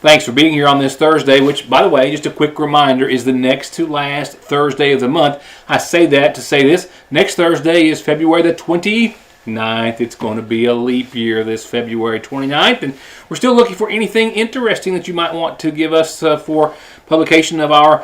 Thanks for being here on this Thursday, which, by the way, just a quick reminder, is the next to last Thursday of the month. I say that to say this. Next Thursday is February the 29th. It's going to be a leap year this February 29th, and we're still looking for anything interesting that you might want to give us for publication of our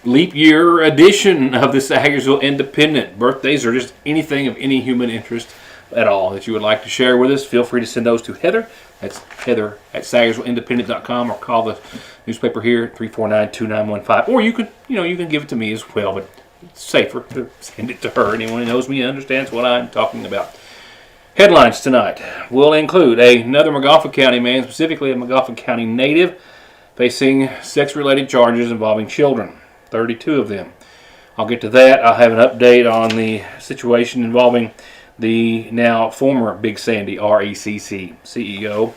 leap year edition of the Sagersville Independent. Birthdays or just anything of any human interest at all that you would like to share with us. Feel free to send those to Heather. That's Heather at SagersvilleIndependent.com, or call the newspaper here at 349-2915. Or you can give it to me as well, but it's safer to send it to her. Anyone who knows me understands what I'm talking about. Headlines tonight will include another Magoffin County man, specifically a Magoffin County native, facing sex-related charges involving children. 32 of them. I'll get to that. I'll have an update on the situation involving the now former Big Sandy RECC CEO.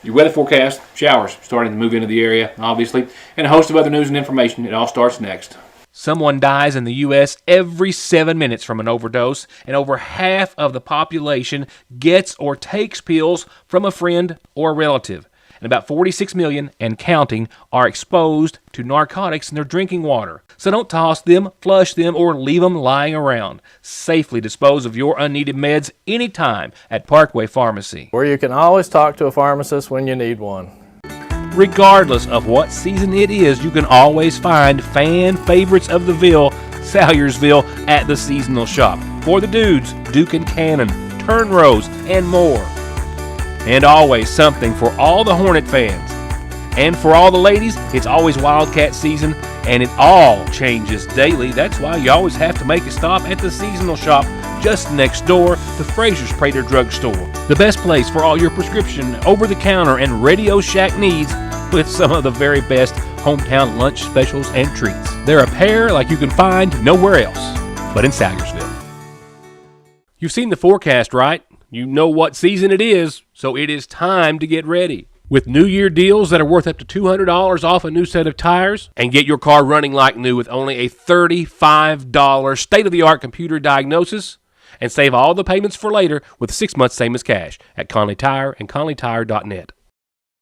Your weather forecast, showers starting to move into the area, obviously, and a host of other news and information. It all starts next. Someone dies in the U.S. every 7 minutes from an overdose, and over half of the population gets or takes pills from a friend or a relative. And about 46 million and counting are exposed to narcotics in their drinking water. So don't toss them, flush them, or leave them lying around. Safely dispose of your unneeded meds anytime at Parkway Pharmacy, where you can always talk to a pharmacist when you need one. Regardless of what season it is, you can always find fan favorites of the Ville, Salyersville, at the seasonal shop. For the dudes, Duke and Cannon, Turn Rose, and more. And always something for all the Hornet fans. And for all the ladies, it's always Wildcat season, and it all changes daily. That's why you always have to make a stop at the seasonal shop just next door to Fraser's Prater Drug Store. The best place for all your prescription, over-the-counter, and Radio Shack needs, with some of the very best hometown lunch specials and treats. They're a pair like you can find nowhere else but in Salyersville. You've seen the forecast, right? You know what season it is, so it is time to get ready. With New Year deals that are worth up to $200 off a new set of tires, and get your car running like new with only a $35 state-of-the-art computer diagnosis, and save all the payments for later with 6 months same as cash at Conley Tire and ConleyTire.net.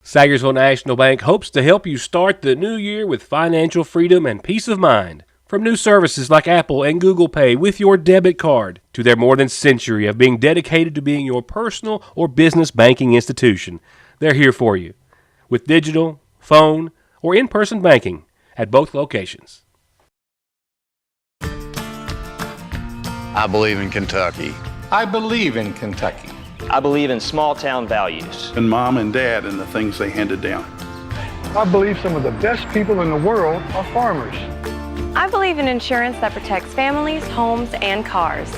Sagersville National Bank hopes to help you start the new year with financial freedom and peace of mind. From new services like Apple and Google Pay with your debit card, to their more than century of being dedicated to being your personal or business banking institution, they're here for you with digital, phone, or in-person banking at both locations. I believe in Kentucky. I believe in Kentucky. I believe in small-town values. And Mom and Dad and the things they handed down. I believe some of the best people in the world are farmers. I believe in insurance that protects families, homes, and cars.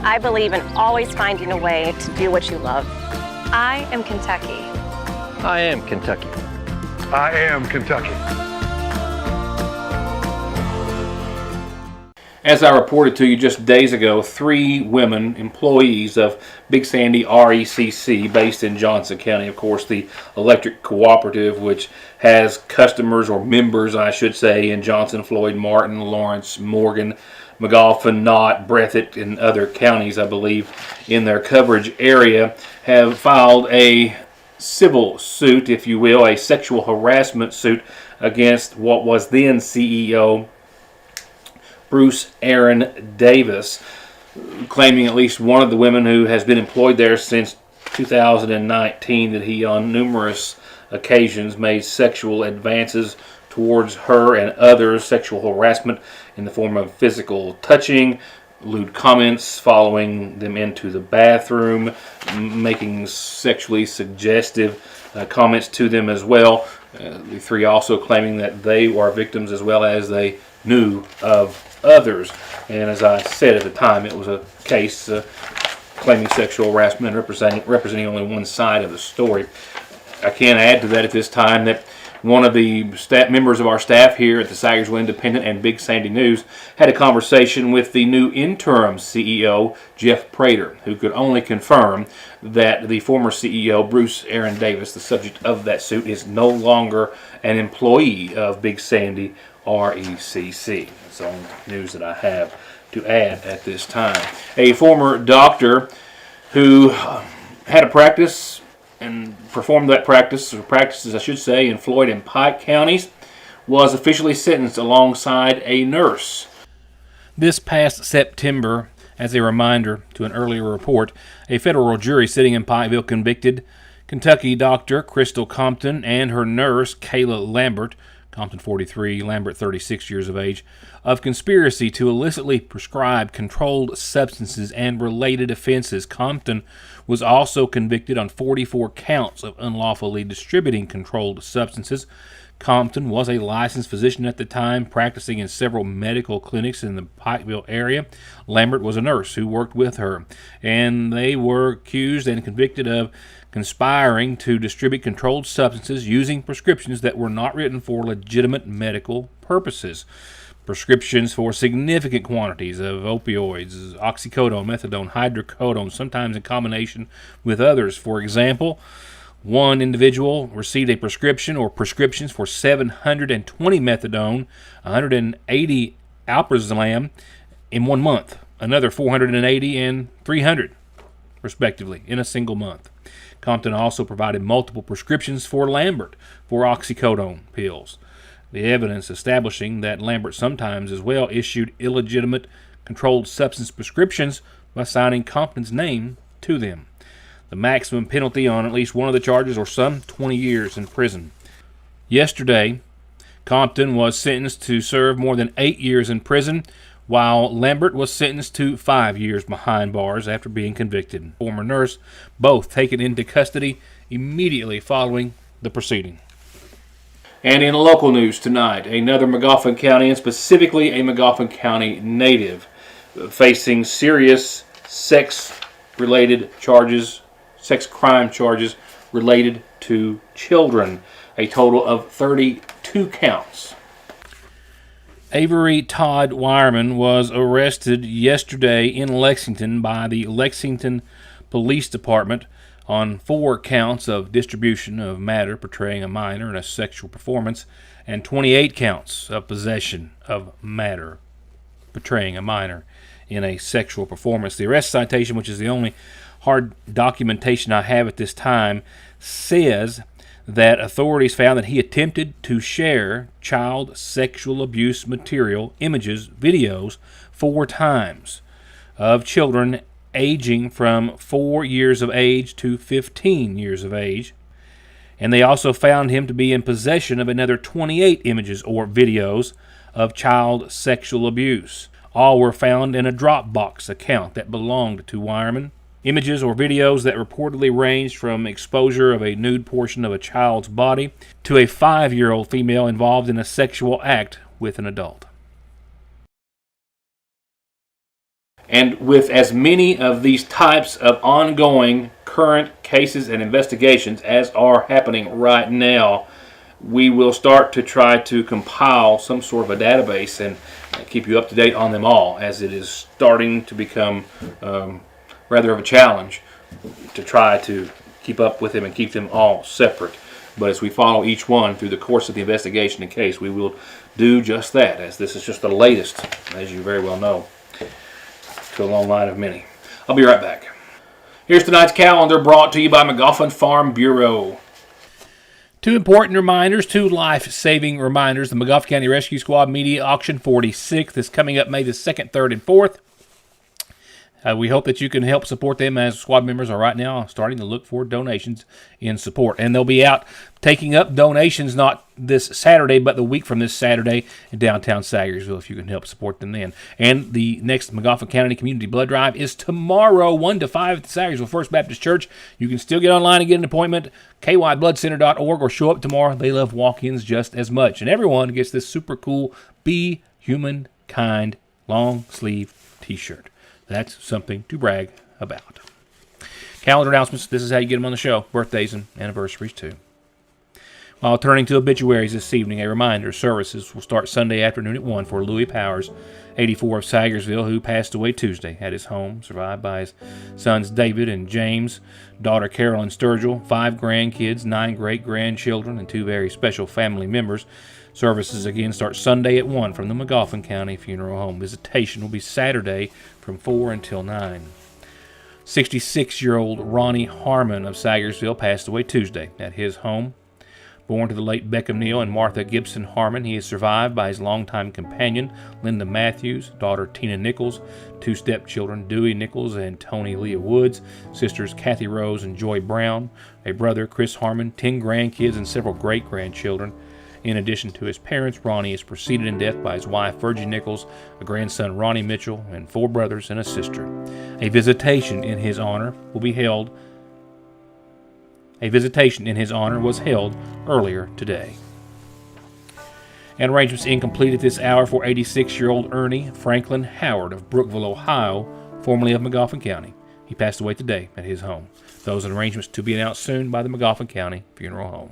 I believe in always finding a way to do what you love. I am Kentucky. I am Kentucky. I am Kentucky. As I reported to you just days ago, 3 women employees of Big Sandy RECC, based in Johnson County, of course, the electric cooperative, which has customers, or members, I should say, in Johnson, Floyd, Martin, Lawrence, Morgan, Magoffin, Knott, Breathitt, and other counties, I believe, in their coverage area, have filed a civil suit, if you will, a sexual harassment suit against what was then CEO Bruce Aaron Davis, claiming at least one of the women who has been employed there since 2019 that he on numerous occasions made sexual advances towards her and others, sexual harassment in the form of physical touching, lewd comments, following them into the bathroom, making sexually suggestive comments to them as well. The 3 also claiming that they are victims as well as they knew of others. And as I said at the time, it was a case claiming sexual harassment, representing only one side of the story. I can add to that at this time that one of the members of our staff here at the Sagersville Independent and Big Sandy News had a conversation with the new interim CEO, Jeff Prater, who could only confirm that the former CEO, Bruce Aaron Davis, the subject of that suit, is no longer an employee of Big Sandy RECC. That's all the news that I have to add at this time. A former doctor who had a practice and performed that practices I should say, in Floyd and Pike counties, was officially sentenced alongside a nurse. This past September, as a reminder to an earlier report, a federal jury sitting in Pikeville convicted Kentucky doctor Crystal Compton and her nurse Kayla Lambert, Compton 43, Lambert 36 years of age, of conspiracy to illicitly prescribe controlled substances and related offenses. Compton was also convicted on 44 counts of unlawfully distributing controlled substances. Compton was a licensed physician at the time, practicing in several medical clinics in the Pikeville area. Lambert was a nurse who worked with her, and they were accused and convicted of conspiring to distribute controlled substances using prescriptions that were not written for legitimate medical purposes. Prescriptions for significant quantities of opioids, oxycodone, methadone, hydrocodone, sometimes in combination with others. For example, one individual received a prescription or prescriptions for 720 methadone, 180 alprazolam in 1 month, another 480 and 300, respectively, in a single month. Compton also provided multiple prescriptions for Lambert for oxycodone pills. The evidence establishing that Lambert sometimes as well issued illegitimate controlled substance prescriptions by signing Compton's name to them. The maximum penalty on at least one of the charges, or some 20 years in prison. Yesterday, Compton was sentenced to serve more than 8 years in prison, while Lambert was sentenced to 5 years behind bars after being convicted. Former nurse, both taken into custody immediately following the proceeding. And in local news tonight, another Magoffin County, and specifically a Magoffin County native, facing serious sex-related charges, sex crime charges related to children, a total of 32 counts. Avery Todd Wireman was arrested yesterday in Lexington by the Lexington Police Department on 4 counts of distribution of matter portraying a minor in a sexual performance and 28 counts of possession of matter portraying a minor in a sexual performance. The arrest citation, which is the only hard documentation I have at this time, says that authorities found that he attempted to share child sexual abuse material, images, videos 4 times of children aging from 4 years of age to 15 years of age. And they also found him to be in possession of another 28 images or videos of child sexual abuse. All were found in a Dropbox account that belonged to Wireman. Images or videos that reportedly ranged from exposure of a nude portion of a child's body to a 5-year-old female involved in a sexual act with an adult. And with as many of these types of ongoing current cases and investigations as are happening right now, we will start to try to compile some sort of a database and keep you up to date on them all, as it is starting to become rather of a challenge to try to keep up with them and keep them all separate. But as we follow each one through the course of the investigation and case, we will do just that, as this is just the latest, as you very well know, to a long line of many. I'll be right back. Here's tonight's calendar, brought to you by Magoffin Farm Bureau. 2 important reminders, 2 life-saving reminders. The Magoffin County Rescue Squad Media Auction 46th is coming up May the 2nd, 3rd, and 4th. We hope that you can help support them, as squad members are right now starting to look for donations in support. And they'll be out taking up donations not this Saturday, but the week from this Saturday in downtown Sagersville, if you can help support them then. And the next Magoffin County Community Blood Drive is tomorrow, 1 to 5 at the Sagersville First Baptist Church. You can still get online and get an appointment, kybloodcenter.org, or show up tomorrow. They love walk-ins just as much. And everyone gets this super cool Be Humankind long sleeve t-shirt. That's something to brag about. Calendar announcements. This is how you get them on the show. Birthdays and anniversaries, too. While turning to obituaries this evening, a reminder, services will start Sunday afternoon at 1 for Louis Powers, 84 of Sagersville, who passed away Tuesday at his home, survived by his sons David and James, daughter Carolyn Sturgill, 5 grandkids, 9 great-grandchildren, and 2 very special family members. Services again start Sunday at 1 from the Magoffin County Funeral Home. Visitation will be Saturday from 4 until 9. 66-year-old Ronnie Harmon of Sagersville passed away Tuesday at his home. Born to the late Beckham Neal and Martha Gibson Harmon, he is survived by his longtime companion, Linda Matthews, daughter Tina Nichols, two stepchildren, Dewey Nichols and Tony Leah Woods, sisters Kathy Rose and Joy Brown, a brother, Chris Harmon, 10 grandkids, and several great-grandchildren. In addition to his parents, Ronnie is preceded in death by his wife, Virgie Nichols, a grandson, Ronnie Mitchell, and 4 brothers and a sister. A visitation in his honor was held earlier today. And arrangements incomplete at this hour for 86-year-old Ernie Franklin Howard of Brookville, Ohio, formerly of Magoffin County. He passed away today at his home. Those arrangements to be announced soon by the Magoffin County Funeral Home.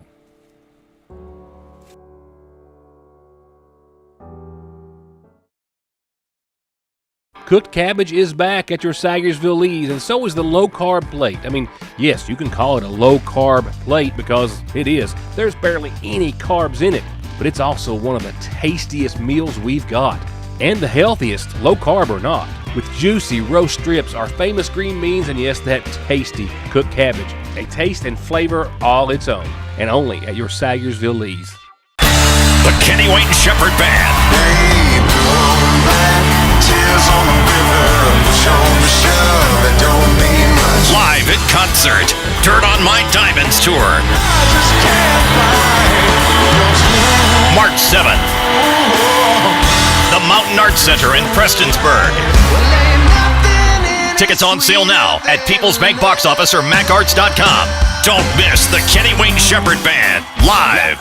Cooked cabbage is back at your Sagersville Lee's, and so is the low-carb plate. I mean, yes, you can call it a low-carb plate because it is. There's barely any carbs in it, but it's also one of the tastiest meals we've got. And the healthiest, low-carb or not, with juicy roast strips, our famous green beans, and yes, that tasty cooked cabbage. A taste and flavor all its own, and only at your Sagersville Lee's. The Kenny Wayne Shepherd Band. Live in concert, Dirt on My Diamonds Tour. March 7th, the Mountain Arts Center in Prestonsburg. Tickets on sale now at People's Bank Box Office or MacArts.com. Don't miss the Kenny Wayne Shepherd Band live.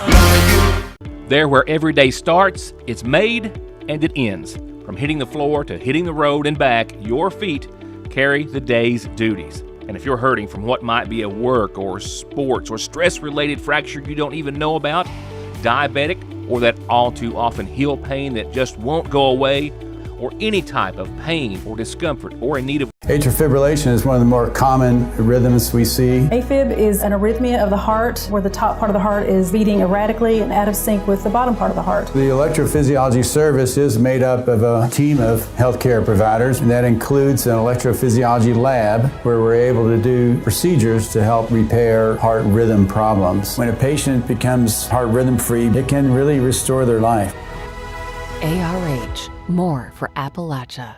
There where every day starts, it's made and it ends. From hitting the floor to hitting the road and back, your feet carry the day's duties. And if you're hurting from what might be a work or sports or stress-related fracture you don't even know about, diabetic, or that all too often heel pain that just won't go away, or any type of pain or discomfort or in need of Atrial fibrillation is one of the more common rhythms we see. AFib is an arrhythmia of the heart where the top part of the heart is beating erratically and out of sync with the bottom part of the heart. The electrophysiology service is made up of a team of healthcare providers, and that includes an electrophysiology lab where we're able to do procedures to help repair heart rhythm problems. When a patient becomes heart rhythm free, it can really restore their life. ARH, more for Appalachia.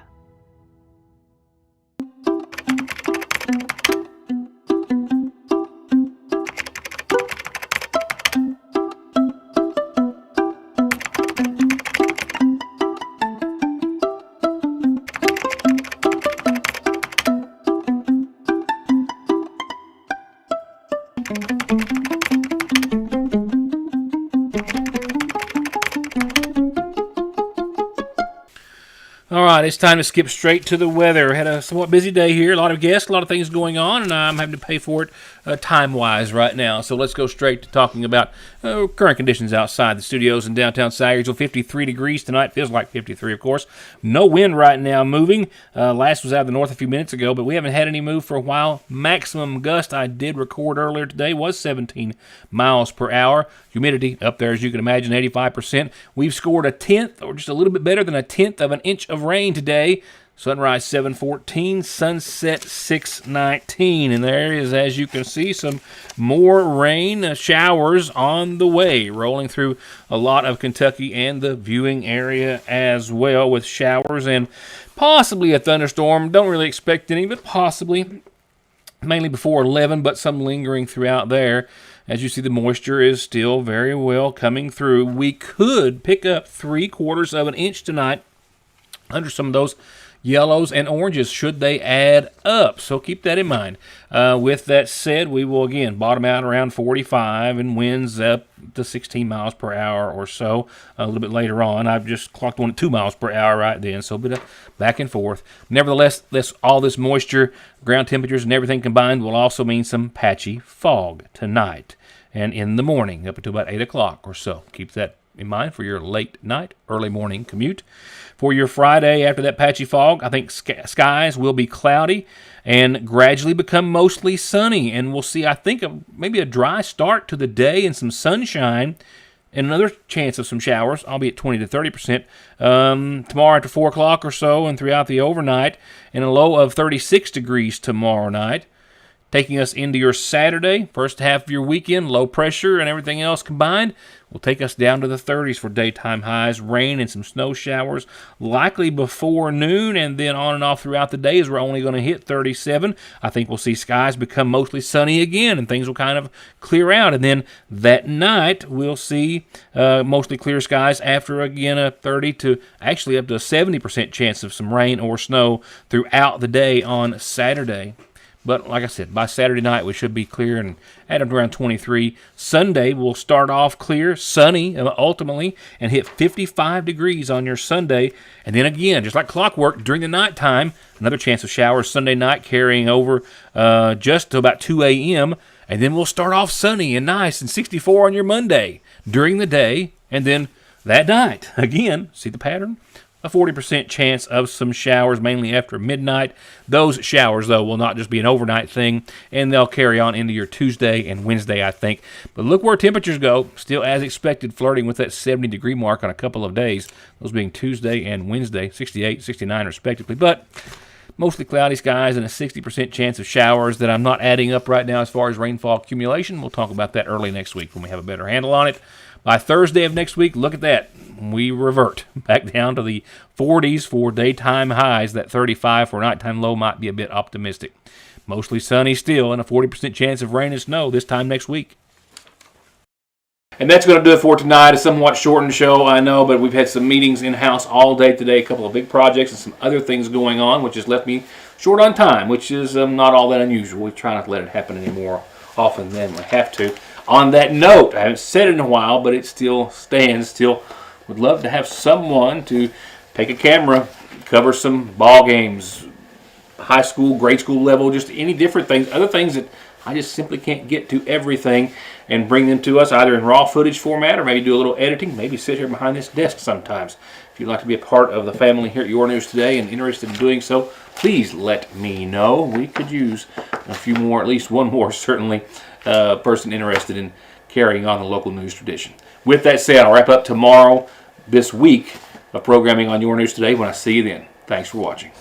All right, it's time to skip straight to the weather. Had a somewhat busy day here, a lot of guests, a lot of things going on, and I'm having to pay for it time-wise right now. So let's go straight to talking about current conditions outside the studios in downtown Sagersville. 53 degrees tonight. Feels like 53, of course. No wind right now moving. Last was out of the north a few minutes ago, but we haven't had any move for a while. Maximum gust I did record earlier today was 17 miles per hour. Humidity up there, as you can imagine, 85%. We've scored a tenth, or just a little bit better than a tenth of an inch of rain today. Sunrise 7:14, sunset 6:19, and there is, as you can see, some more rain showers on the way, rolling through a lot of Kentucky and the viewing area as well, with showers and possibly a thunderstorm. Don't really expect any, but possibly, mainly before 11, but some lingering throughout there. As you see, the moisture is still very well coming through. We could pick up 3/4 of an inch tonight under some of those yellows and oranges should they add up. So keep that in mind. With that said, we will again bottom out around 45 and winds up to 16 miles per hour or so a little bit later on. I've just clocked one at 2 miles per hour right then, so a bit of back and forth. Nevertheless, all this moisture, ground temperatures, and everything combined will also mean some patchy fog tonight and in the morning up until about 8 o'clock or so. Keep that in mind for your late night, early morning commute. For your Friday, after that patchy fog, I think skies will be cloudy and gradually become mostly sunny. And we'll see, I think, maybe a dry start to the day and some sunshine and another chance of some showers, albeit 20 to 30%, tomorrow after 4 o'clock or so and throughout the overnight, and a low of 36 degrees tomorrow night. Taking us into your Saturday, first half of your weekend, low pressure and everything else combined will take us down to the 30s for daytime highs, rain and some snow showers, likely before noon, and then on and off throughout the day as we're only going to hit 37. I think we'll see skies become mostly sunny again, and things will kind of clear out. And then that night, we'll see mostly clear skies after, again, a 30 to actually up to a 70% chance of some rain or snow throughout the day on Saturday. But like I said, by Saturday night, we should be clear and at around 23. Sunday, we'll start off clear, sunny ultimately, and hit 55 degrees on your Sunday. And then again, just like clockwork, during the nighttime, another chance of showers Sunday night carrying over just to about 2 a.m. And then we'll start off sunny and nice and 64 on your Monday during the day. And then that night, again, see the pattern? A 40% chance of some showers, mainly after midnight. Those showers, though, will not just be an overnight thing, and they'll carry on into your Tuesday and Wednesday, I think. But look where temperatures go. Still, as expected, flirting with that 70-degree mark on a couple of days, those being Tuesday and Wednesday, 68, 69, respectively. But mostly cloudy skies and a 60% chance of showers that I'm not adding up right now as far as rainfall accumulation. We'll talk about that early next week when we have a better handle on it. By Thursday of next week, look at that. We revert back down to the 40s for daytime highs. That 35 for nighttime low might be a bit optimistic. Mostly sunny still and a 40% chance of rain and snow this time next week. And that's going to do it for tonight. A somewhat shortened show, I know, but we've had some meetings in-house all day today, a couple of big projects and some other things going on, which has left me short on time, which is not all that unusual. We try not to let it happen any more often than we have to. On that note, I haven't said it in a while, but it still stands. Still would love to have someone to take a camera, cover some ball games, high school, grade school level, just any different things, other things that I just simply can't get to everything, and bring them to us either in raw footage format or maybe do a little editing, maybe sit here behind this desk sometimes. If you'd like to be a part of the family here at Your News Today and interested in doing so, please let me know. We could use a few more, at least one more, certainly, person interested in carrying on the local news tradition. With that said, I'll wrap up tomorrow, this week, of programming on Your News Today when I see you then. Thanks for watching.